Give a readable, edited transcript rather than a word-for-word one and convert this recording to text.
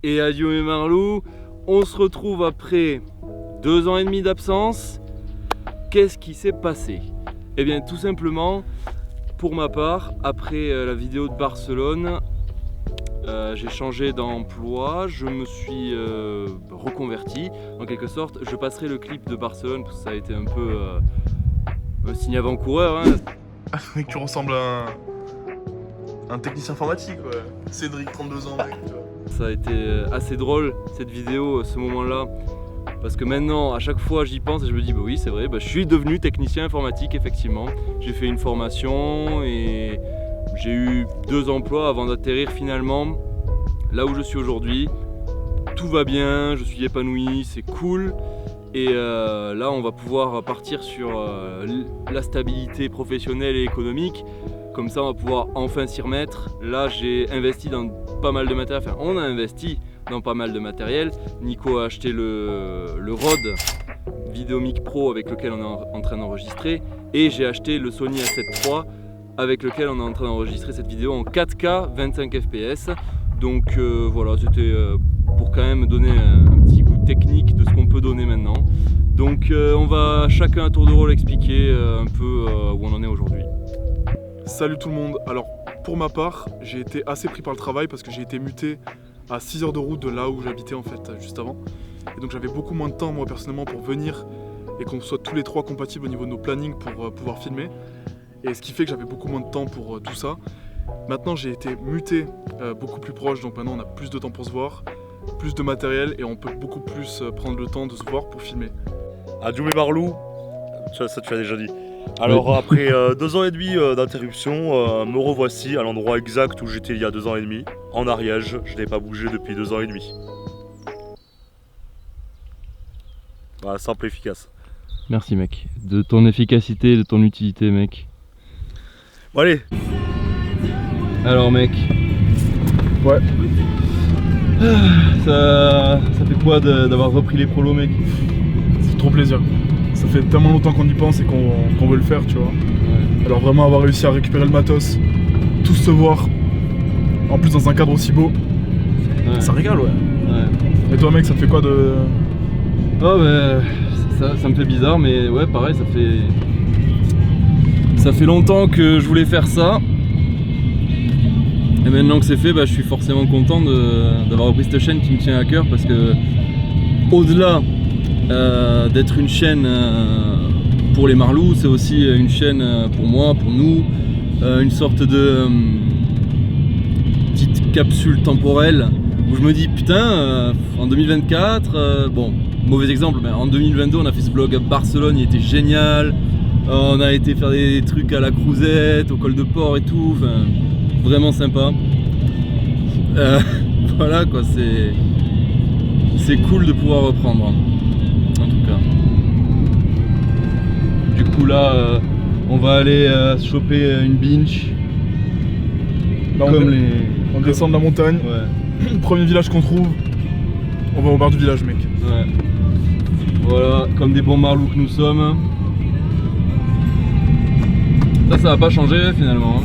Et adieu mes marlous, on se retrouve après 2 ans et demi d'absence. Qu'est-ce qui s'est passé? Eh bien tout simplement, pour ma part, après la vidéo de Barcelone, j'ai changé d'emploi, je me suis reconverti. En quelque sorte, je passerai le clip de Barcelone parce que ça a été un peu un signe avant-coureur. Hein. Mec, tu ressembles à un technicien informatique, ouais. Cédric, 32 ans, mec. Tu vois. Ça a été assez drôle cette vidéo, ce moment-là. Parce que maintenant, à chaque fois, j'y pense et je me dis, bah oui, c'est vrai, bah, je suis devenu technicien informatique, effectivement. J'ai fait une formation et j'ai eu 2 emplois avant d'atterrir finalement là où je suis aujourd'hui. Tout va bien, je suis épanoui, c'est cool. Et là, on va pouvoir partir sur la stabilité professionnelle et économique. Comme ça, on va pouvoir enfin s'y remettre. Là, j'ai investi dans pas mal de matériel. Enfin, on a investi dans pas mal de matériel. Nico a acheté le Rode Videomic Pro avec lequel on est en train d'enregistrer. Et j'ai acheté le Sony A7 III avec lequel on est en train d'enregistrer cette vidéo en 4K 25 fps. Donc voilà, c'était pour quand même donner un petit coup technique de ce qu'on peut donner maintenant. Donc on va chacun à tour de rôle expliquer un peu où on en est aujourd'hui. Salut tout le monde. Alors, pour ma part, j'ai été assez pris par le travail parce que j'ai été muté à 6 heures de route de là où j'habitais en fait, juste avant. Et donc j'avais beaucoup moins de temps, moi personnellement, pour venir et qu'on soit tous les trois compatibles au niveau de nos plannings pour pouvoir filmer. Et ce qui fait que j'avais beaucoup moins de temps pour tout ça. Maintenant, j'ai été muté beaucoup plus proche, donc maintenant on a plus de temps pour se voir, plus de matériel et on peut beaucoup plus prendre le temps de se voir pour filmer. Adieu mes marlous, ça tu l'as déjà dit. Alors oui. Après 2 ans et demi d'interruption, me revoici à l'endroit exact où j'étais il y a 2 ans et demi, en Ariège. Je n'ai pas bougé depuis 2 ans et demi. Voilà, simple et efficace. Merci mec, de ton efficacité et de ton utilité mec. Bon allez. Alors mec. Ouais. Ça fait quoi d'avoir repris les prolos mec? C'est trop plaisir. Ça fait tellement longtemps qu'on y pense et qu'on veut le faire, tu vois. Ouais. Alors vraiment avoir réussi à récupérer le matos, tous se voir, en plus dans un cadre aussi beau, ouais. Ça régale, ouais. Et toi mec, ça te fait quoi de... Oh bah, ça me fait bizarre, mais ouais pareil, ça fait longtemps que je voulais faire ça. Et maintenant que c'est fait, bah, je suis forcément content d'avoir repris cette chaîne qui me tient à cœur parce que au-delà d'être une chaîne pour les marlous, c'est aussi une chaîne pour moi, pour nous, une sorte de petite capsule temporelle où je me dis putain, en 2024, bon, mauvais exemple, mais en 2022 on a fait ce vlog à Barcelone, il était génial, on a été faire des trucs à la Crouzette, au col de Port et tout, enfin, vraiment sympa. Voilà quoi, c'est cool de pouvoir reprendre. En tout cas. Du coup là, on va aller se choper une binge. Là, on descend de la montagne. Ouais. Premier village qu'on trouve, on va au bar du village mec. Ouais. Voilà, comme des bons marlous que nous sommes. Ça va pas changer finalement.